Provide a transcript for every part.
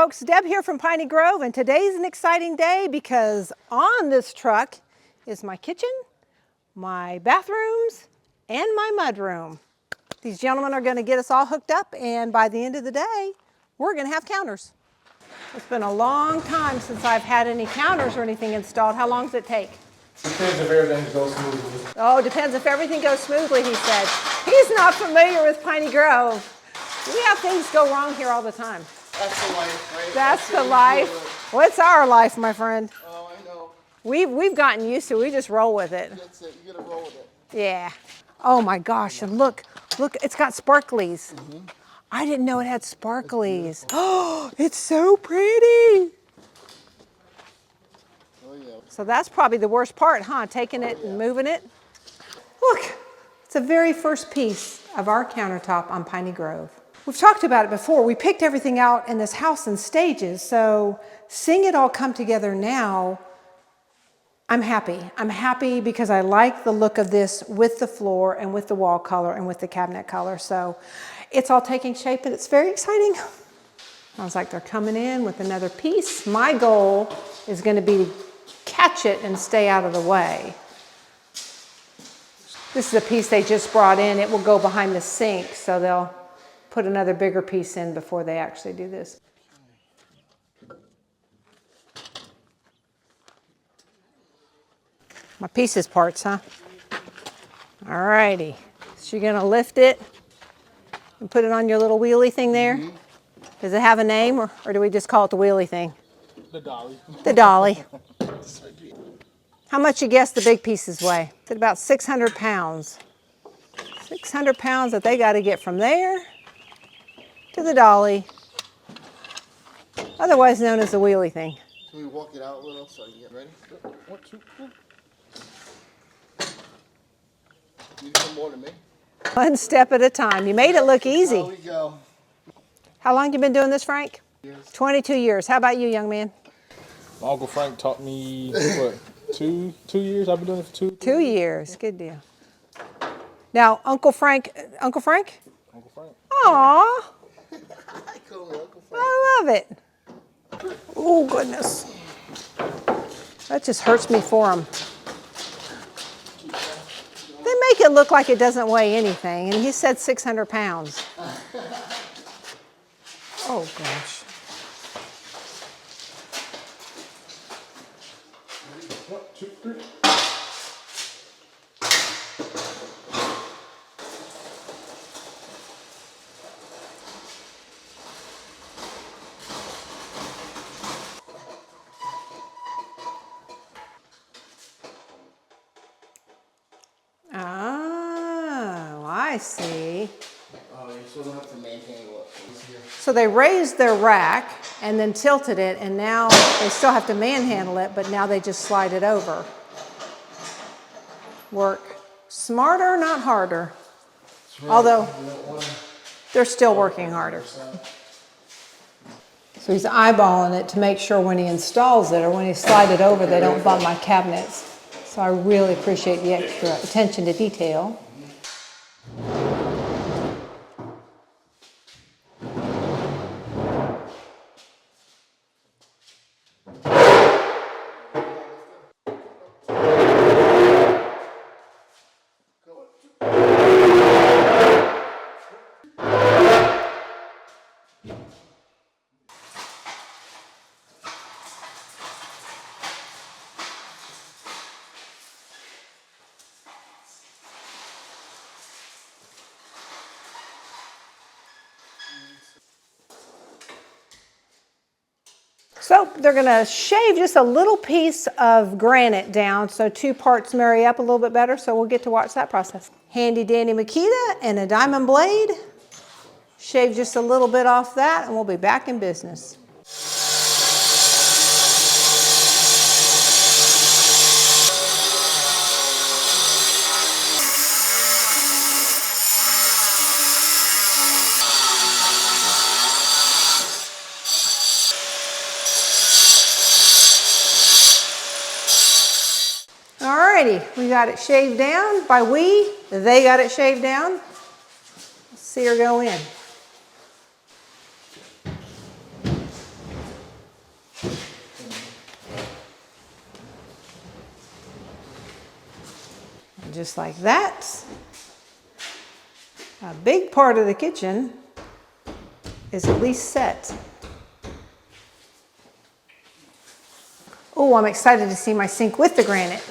folks, Deb here from Piney Grove, and today's an exciting day because on this truck is my kitchen, my bathrooms, and my mudroom. These gentlemen are going to get us all hooked up, and by the end of the day, we're going to have counters. It's been a long time since I've had any counters or anything installed. How long does it take? Depends if everything goes smoothly. Oh, depends if everything goes smoothly, he said. He's not familiar with Piney Grove. We have things go wrong here all the time. That's the life, right? That's the life. Well, it's our life, my friend. Oh, I know. We've gotten used to it. We just roll with it. That's it. You gotta roll with it. Yeah. Oh my gosh, and look, it's got sparklies. I didn't know it had sparklies. Oh, it's so pretty. Oh, yeah. So that's probably the worst part, huh? Taking it and moving it. Look, it's the very first piece of our countertop on Piney Grove. We've talked about it before. We picked everything out in this house in stages, so seeing it all come together now, I'm happy. I'm happy because I like the look of this with the floor and with the wall color and with the cabinet color. So it's all taking shape and it's very exciting. Sounds like they're coming in with another piece. My goal is going to be to catch it and stay out of the way. This is a piece they just brought in. It will go behind the sink, so they'll put another bigger piece in before they actually do this. My pieces parts, huh? All righty. So you're gonna lift it and put it on your little wheelie thing there? Does it have a name, or do we just call it the wheelie thing? The dolly. The dolly. How much you guess the big pieces weigh? It's about 600 pounds. 600 pounds that they gotta get from there to the dolly, otherwise known as the wheelie thing. Can we walk it out a little so I can get ready? 1, 2, 3. You can more than me. One step at a time. You made it look easy. There we go. How long you been doing this, Frank? Years. 22 years. How about you, young man? My Uncle Frank taught me, what, two years? I've been doing it for 2 years. Good deal. Now, Uncle Frank? Uncle Frank. Aw, I call him Uncle Frank. I love it. Oh, goodness. That just hurts me for him. They make it look like it doesn't weigh anything, and he said 600 pounds. Oh, gosh. One, two, three. Oh, I see. Oh, you still don't have to maintain what? So they raised their rack and then tilted it, and now they still have to manhandle it, but now they just slide it over. Work smarter, not harder. Although they're still working harder. So he's eyeballing it to make sure when he installs it or when he slides it over, they don't bump my cabinets. So I really appreciate the extra attention to detail. So they're going to shave just a little piece of granite down so two parts marry up a little bit better, so we'll get to watch that process. Handy dandy Makita and a diamond blade. Shave just a little bit off that and we'll be back in business. Alrighty, we got it shaved down. By we, they got it shaved down. Let's see her go in. And just like that, a big part of the kitchen is at least set. Oh, I'm excited to see my sink with the granite.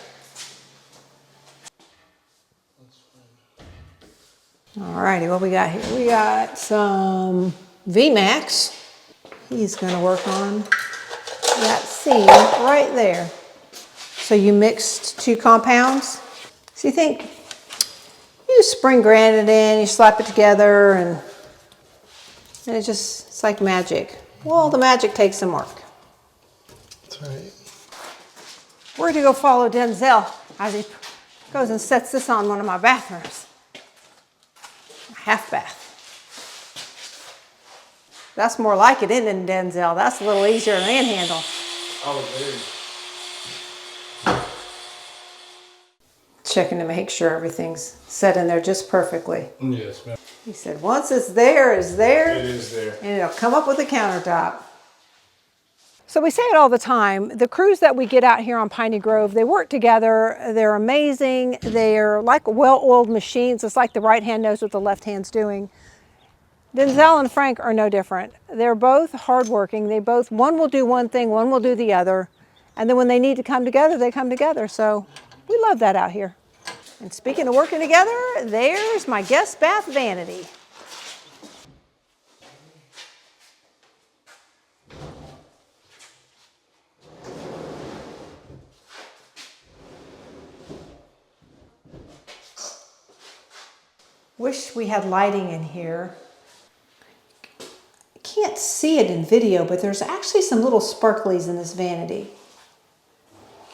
Alrighty, what we got here? We got some WoodMaxx. He's gonna work on that seam right there. So you mixed 2 compounds. So you think, you just spring granite in, you slap it together, and it's like magic. Well, the magic takes some work. That's right. We're gonna go follow Denzel as he goes and sets this on one of my bathrooms. A half bath. That's more like it, isn't it, Denzel? That's a little easier to manhandle. Oh, very. Checking to make sure everything's set in there just perfectly. Yes, ma'am. He said, once it's there, it's there. It is there. And it'll come up with a countertop. So we say it all the time, the crews that we get out here on Piney Grove, they work together, they're amazing, they're like well-oiled machines. It's like the right hand knows what the left hand's doing. Denzel and Frank are no different. They're both hardworking. One will do one thing, one will do the other. And then when they need to come together, they come together. So we love that out here. And speaking of working together, there's my guest bath vanity. Wish we had lighting in here. Can't see it in video, but there's actually some little sparklies in this vanity.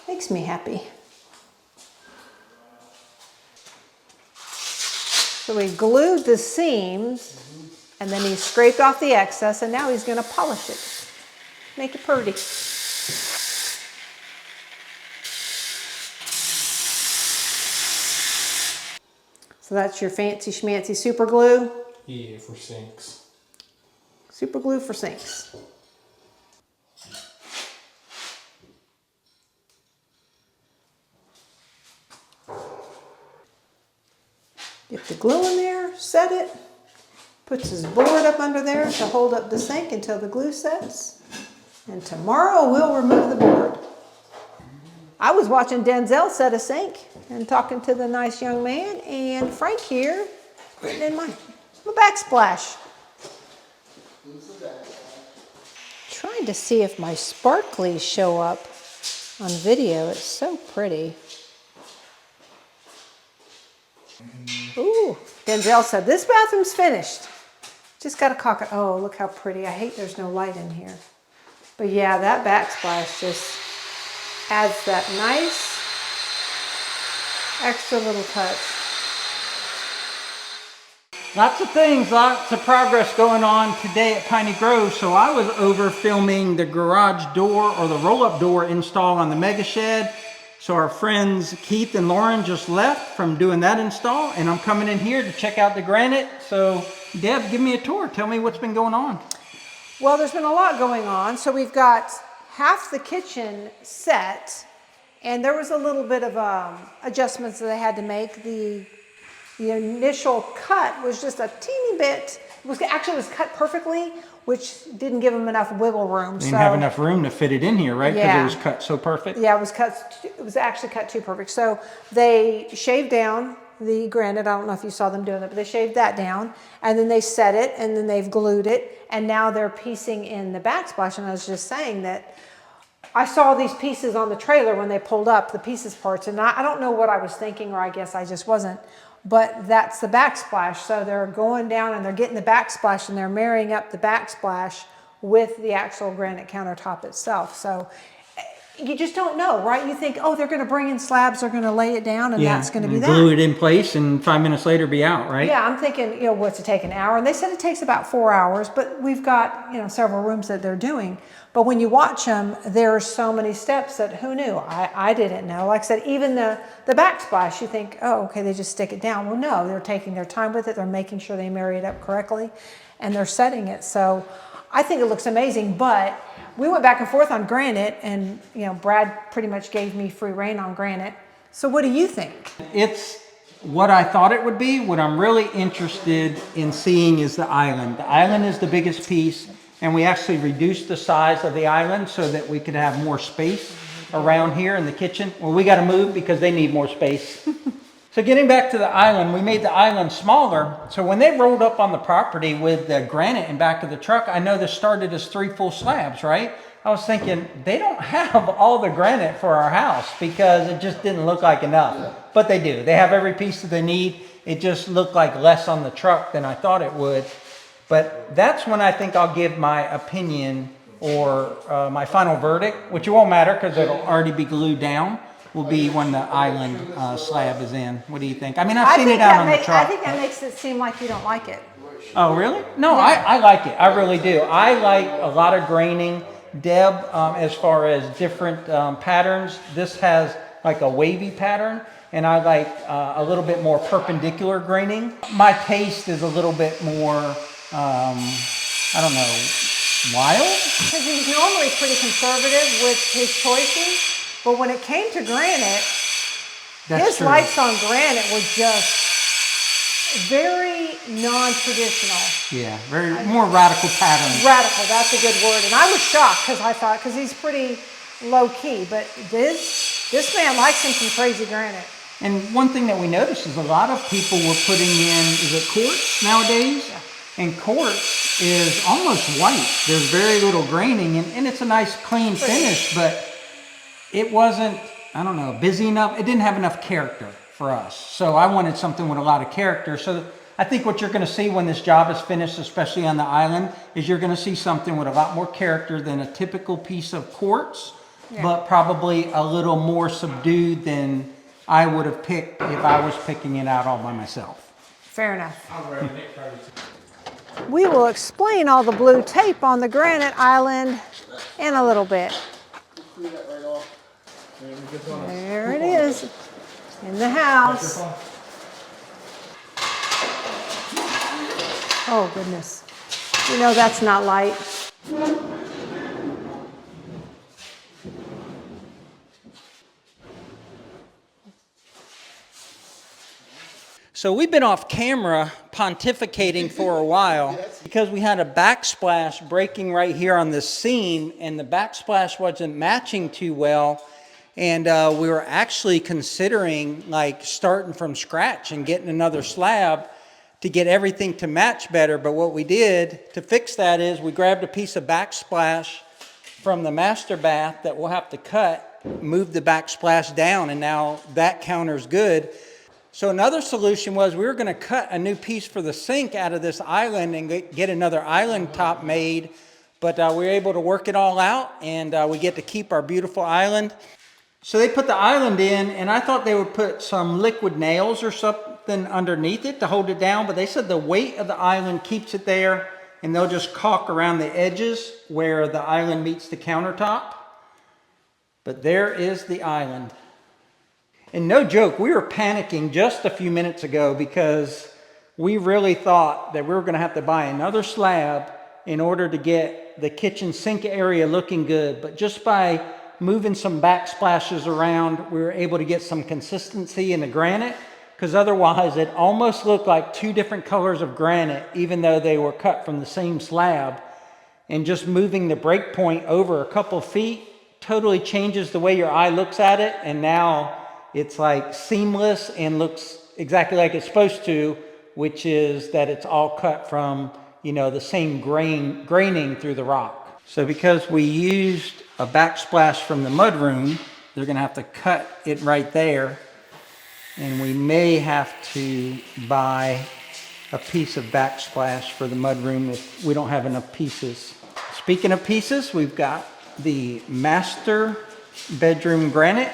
Makes me happy. So we glued the seams, and then he scraped off the excess, and now he's gonna polish it. Make it pretty. So that's your fancy schmancy super glue. Yeah, for sinks. Super glue for sinks. Get the glue in there, set it, puts his board up under there to hold up the sink until the glue sets. And tomorrow we'll remove the board. I was watching Denzel set a sink and talking to the nice young man, and Frank here putting in my backsplash. Trying to see if my sparklies show up on video. It's so pretty. Ooh, Denzel said, this bathroom's finished. Just got to caulk it. Oh, look how pretty. I hate there's no light in here. But yeah, that backsplash just adds that nice extra little touch. Lots of things, lots of progress going on today at Piney Grove. So I was over filming the garage door or the roll-up door install on the mega shed. So our friends Keith and Lauren just left from doing that install, and I'm coming in here to check out the granite. So Deb, give me a tour. Tell me what's been going on. Well, there's been a lot going on. So we've got half the kitchen set, and there was a little bit of adjustments that I had to make. The initial cut was just a teeny bit, it was cut perfectly, which didn't give them enough wiggle room. Didn't have enough room to fit it in here, right? Because it was cut so perfect. Yeah, it was actually cut too perfect. So they shaved down the granite. I don't know if you saw them doing it, but they shaved that down, and then they set it, and then they've glued it, and now they're piecing in the backsplash. And I was just saying that I saw these pieces on the trailer when they pulled up, the pieces parts, and I don't know what I was thinking, or I guess I just wasn't, but that's the backsplash. So they're going down and they're getting the backsplash, and they're marrying up the backsplash with the actual granite countertop itself. So you just don't know, right? You think, oh, they're going to bring in slabs, they're going to lay it down, and that's going to be that. Glue it in place, and 5 minutes later be out, right? Yeah, I'm thinking, what's it take, an hour? And they said it takes about 4 hours, but we've got, several rooms that they're doing. But when you watch them, there are so many steps that who knew? I didn't know. Like I said, even the backsplash, you think, oh, okay, they just stick it down. Well, no, they're taking their time with it. They're making sure they marry it up correctly, and they're setting it. So I think it looks amazing, but We went back and forth on granite, and Brad pretty much gave me free rein on granite. So what do you think? It's what I thought it would be. What I'm really interested in seeing is the island. The island is the biggest piece, and we actually reduced the size of the island so that we could have more space around here in the kitchen. Well, we got to move because they need more space. So getting back to the island, we made the island smaller. So when they rolled up on the property with the granite in back of the truck, I know this started as 3 full slabs, right? I was thinking, they don't have all the granite for our house because it just didn't look like enough. But they do. They have every piece that they need. It just looked like less on the truck than I thought it would. But that's when I think I'll give my opinion or my final verdict, which it won't matter because it'll already be glued down, will be when the island slab is in. What do you think? I mean, I've seen it out on the truck. I think that makes it seem like you don't like it. Oh, really? No, I like it. I really do. I like a lot of graining. Deb, as far as different patterns, this has like a wavy pattern, and I like a little bit more perpendicular graining. My taste is a little bit more, I don't know, wild? Because he's normally pretty conservative with his choices. But when it came to granite, his likes on granite were just very non-traditional. Yeah, very more radical patterns. Radical, that's a good word. And I was shocked because he's pretty low key. But this man likes him some crazy granite. And one thing that we noticed is a lot of people were putting in, is it quartz nowadays? Yeah. And quartz is almost white. There's very little graining, and it's a nice clean finish, but it wasn't, I don't know, busy enough. It didn't have enough character for us. So I wanted something with a lot of character. So I think what you're going to see when this job is finished, especially on the island, is you're going to see something with a lot more character than a typical piece of quartz, but probably a little more subdued than I would have picked if I was picking it out all by myself. Fair enough. We will explain all the blue tape on the granite island in a little bit. There it is, in the house. Oh goodness, that's not light. So we've been off camera pontificating for a while because we had a backsplash breaking right here on this seam, and the backsplash wasn't matching too well. And we were actually considering like starting from scratch and getting another slab to get everything to match better. But what we did to fix that is we grabbed a piece of backsplash from the master bath that we'll have to cut, move the backsplash down, and now that counter's good. So another solution was we were going to cut a new piece for the sink out of this island and get another island top made. But we were able to work it all out, and we get to keep our beautiful island. So they put the island in, and I thought they would put some liquid nails or something underneath it to hold it down, but they said the weight of the island keeps it there, and they'll just caulk around the edges where the island meets the countertop. But there is the island. And no joke, we were panicking just a few minutes ago because we really thought that we were going to have to buy another slab in order to get the kitchen sink area looking good. But just by moving some backsplashes around, we were able to get some consistency in the granite, because otherwise it almost looked like 2 different colors of granite, even though they were cut from the same slab. And just moving the break point over a couple feet totally changes the way your eye looks at it, and now it's like seamless and looks exactly like it's supposed to, which is that it's all cut from, the same graining through the rock. So because we used a backsplash from the mudroom, they're going to have to cut it right there, and we may have to buy a piece of backsplash for the mudroom if we don't have enough pieces. Speaking of pieces, we've got the master bedroom granite.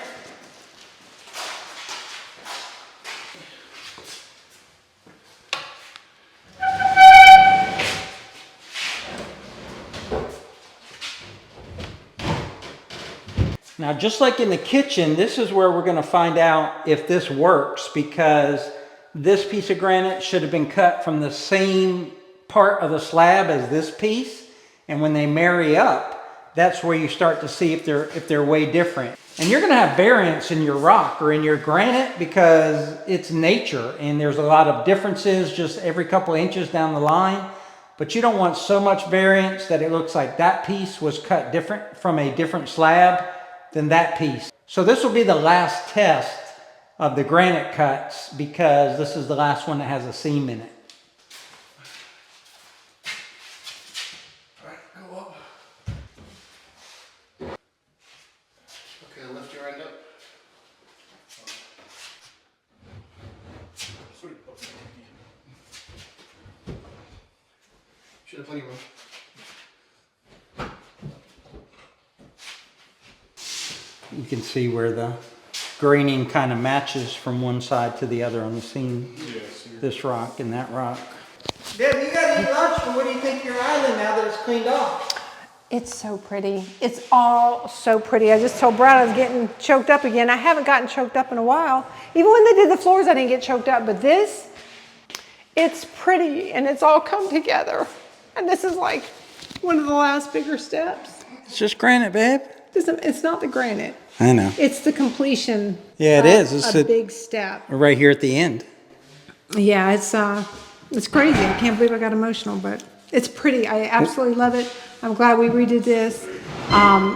Now, just like in the kitchen, this is where we're going to find out if this works, because this piece of granite should have been cut from the same part of the slab as this piece. And when they marry up, that's where you start to see if they're way different. And you're going to have variance in your rock or in your granite because it's nature and there's a lot of differences just every couple of inches down the line. But you don't want so much variance that it looks like that piece was cut different from a different slab than that piece. So this will be the last test of the granite cuts because this is the last one that has a seam in it. All right, go up. Okay, lift your end up. Sweet. Should have plenty of room. You can see where the graining kind of matches from one side to the other on the seam. Yes. This rock and that rock. Deb, you got to eat lunch, but what do you think of your island now that it's cleaned off? It's so pretty. It's all so pretty. I just told Brad I was getting choked up again. I haven't gotten choked up in a while. Even when they did the floors, I didn't get choked up. But this, it's pretty and it's all come together. And this is like one of the last bigger steps. It's just granite, babe. It's not the granite. I know. It's the completion. Yeah, it is. It's a big step. Right here at the end. Yeah, it's crazy. I can't believe I got emotional, but it's pretty. I absolutely love it. I'm glad we redid this.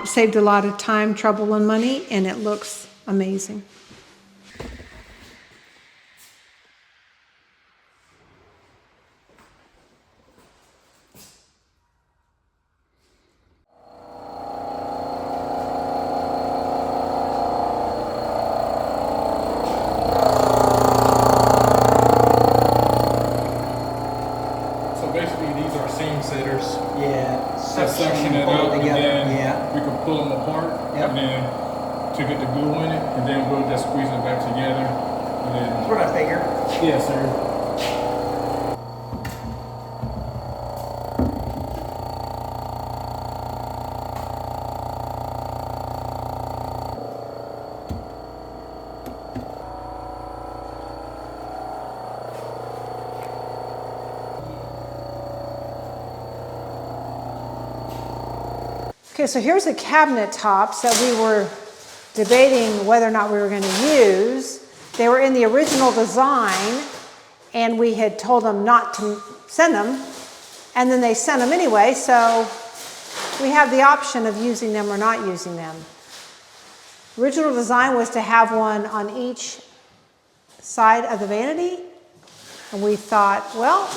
Saved a lot of time, trouble, and money, and it looks amazing. Section it up, and then we can pull them apart, and then to get the glue in it, and then we'll just squeeze it back together. And then, That's what I figured. yes, sir. Okay, so here's the cabinet tops that we were debating whether or not we were going to use. They were in the original design, and we had told them not to send them, and then they sent them anyway, so we have the option of using them or not using them. Original design was to have one on each side of the vanity, and we thought, well,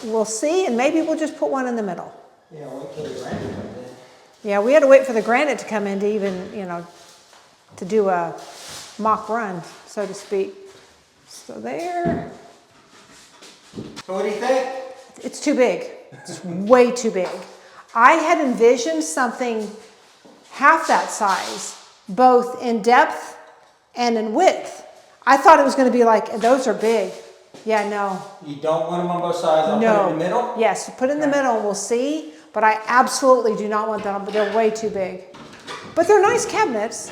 we'll see, and maybe we'll just put one in the middle. Yeah, wait till the granite comes in. Yeah, we had to wait for the granite to come in to even, to do a mock run, so to speak. So there. So what do you think? It's too big. It's way too big. I had envisioned something half that size, both in depth and in width. I thought it was going to be like, those are big. Yeah, no. You don't want them on both sides? I'll No. put it in the middle? Yes, put it in the middle and we'll see. But I absolutely do not want them, but they're way too big. But they're nice cabinets.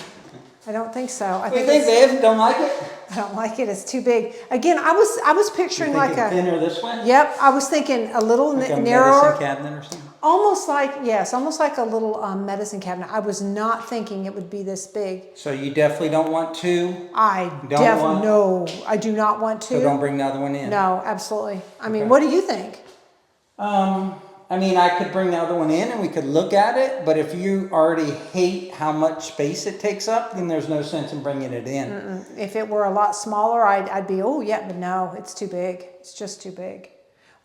I don't think so. What do you think, babe? Don't like it? I don't like it. It's too big. Again, I was picturing like a thinner this way? Yep, I was thinking a little Like a narrower. medicine cabinet or something? Almost like a little medicine cabinet. I was not thinking it would be this big. So you definitely don't want two? No, I do not want to. So don't bring the other one in? No, absolutely. I mean, Okay. what do you think? I mean, I could bring the other one in and we could look at it, but if you already hate how much space it takes up, then there's no sense in bringing it in. If it were a lot smaller, I'd be, oh yeah, but no, it's too big. It's just too big.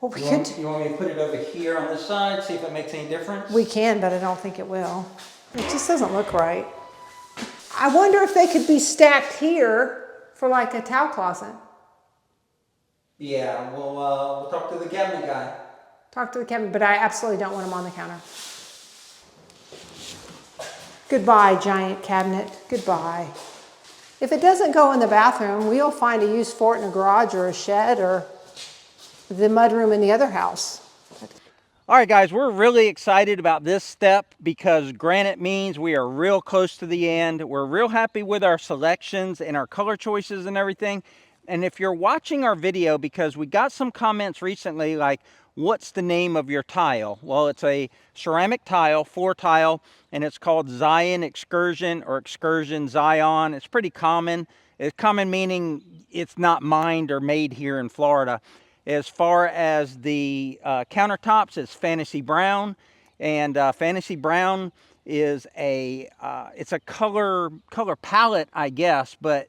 Well, You want me to put it over here on this side, see if it makes any difference? We can, but I don't think it will. It just doesn't look right. I wonder if they could be stacked here for like a towel closet. Yeah, we'll talk to the cabinet guy. Talk to the cabinet, but I absolutely don't want them on the counter. Goodbye, giant cabinet. Goodbye. If it doesn't go in the bathroom, we'll find a use for it in a garage or a shed or the mudroom in the other house. All right, guys, we're really excited about this step because granite means we are real close to the end. We're real happy with our selections and our color choices and everything. And if you're watching our video, because we got some comments recently like, what's the name of your tile? Well, it's a ceramic tile, floor tile, and it's called Zion Excursion or Excursion Zion. It's pretty common. It's common meaning it's not mined or made here in Florida. As far as the countertops, it's Fantasy Brown, and Fantasy Brown is it's a color palette, I guess, but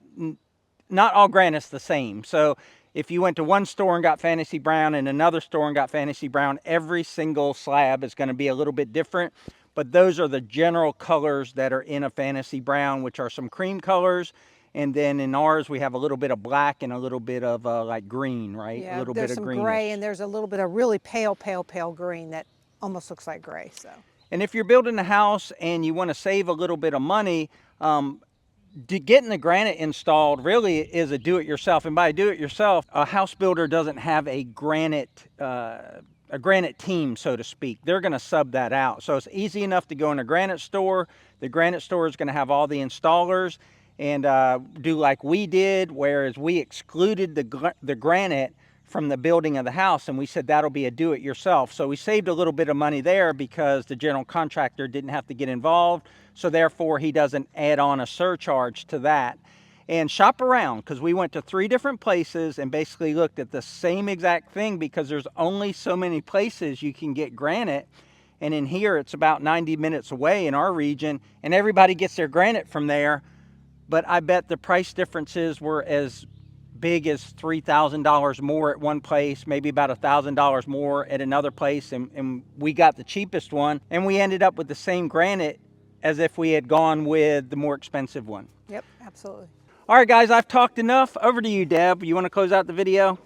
not all granite's the same. So if you went to one store and got Fantasy Brown and another store and got Fantasy Brown, every single slab is going to be a little bit different. But those are the general colors that are in a Fantasy Brown, which are some cream colors. And then in ours, we have a little bit of black and a little bit of like green, right? Yeah, a little there's bit of some greenish. gray and there's a little bit of really pale green that almost looks like gray. So. And if you're building a house and you want to save a little bit of money, getting the granite installed really is a do-it-yourself. And by do-it-yourself, a house builder doesn't have a granite team, so to speak. They're going to sub that out. So it's easy enough to go in a granite store. The granite store is going to have all the installers and do like we did, whereas we excluded the granite from the building of the house, and we said that'll be a do-it-yourself. So we saved a little bit of money there because the general contractor didn't have to get involved, so therefore he doesn't add on a surcharge to that. And shop around, because we went to 3 different places and basically looked at the same exact thing, because there's only so many places you can get granite. And in here it's about 90 minutes away in our region, and everybody gets their granite from there. But I bet the price differences were as big as $3,000 more at one place, maybe about $1,000 more at another place, and we got the cheapest one, and we ended up with the same granite as if we had gone with the more expensive one. Yep, absolutely. All right, guys, I've talked enough. Over to you, Deb. You want to close out the video?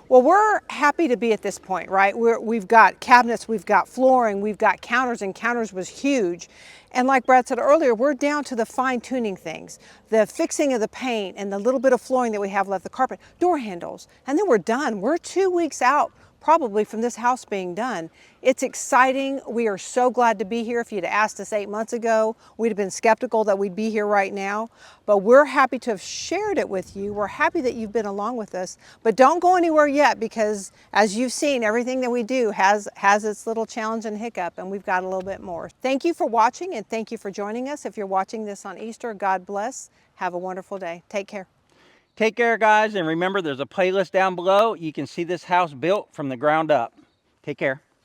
Well, we're happy to be at this point, right? We've got cabinets, we've got flooring, we've got counters, and counters was huge. And like Brad said earlier, we're down to the fine tuning things, the fixing of the paint and the little bit of flooring that we have left, the carpet, door handles, and then we're done. We're 2 weeks out probably from this house being done. It's exciting. We are so glad to be here. If you'd asked us 8 months ago, we'd have been skeptical that we'd be here right now, but we're happy to have shared it with you. We're happy that you've been along with us, but don't go anywhere yet, because as you've seen, everything that we do has its little challenge and hiccup, and we've got a little bit more. Thank you for watching, and thank you for joining us. If you're watching this on Easter, God bless. Have a wonderful day. Take care. Take care, guys, and remember, there's a playlist down below. You can see this house built from the ground up. Take care.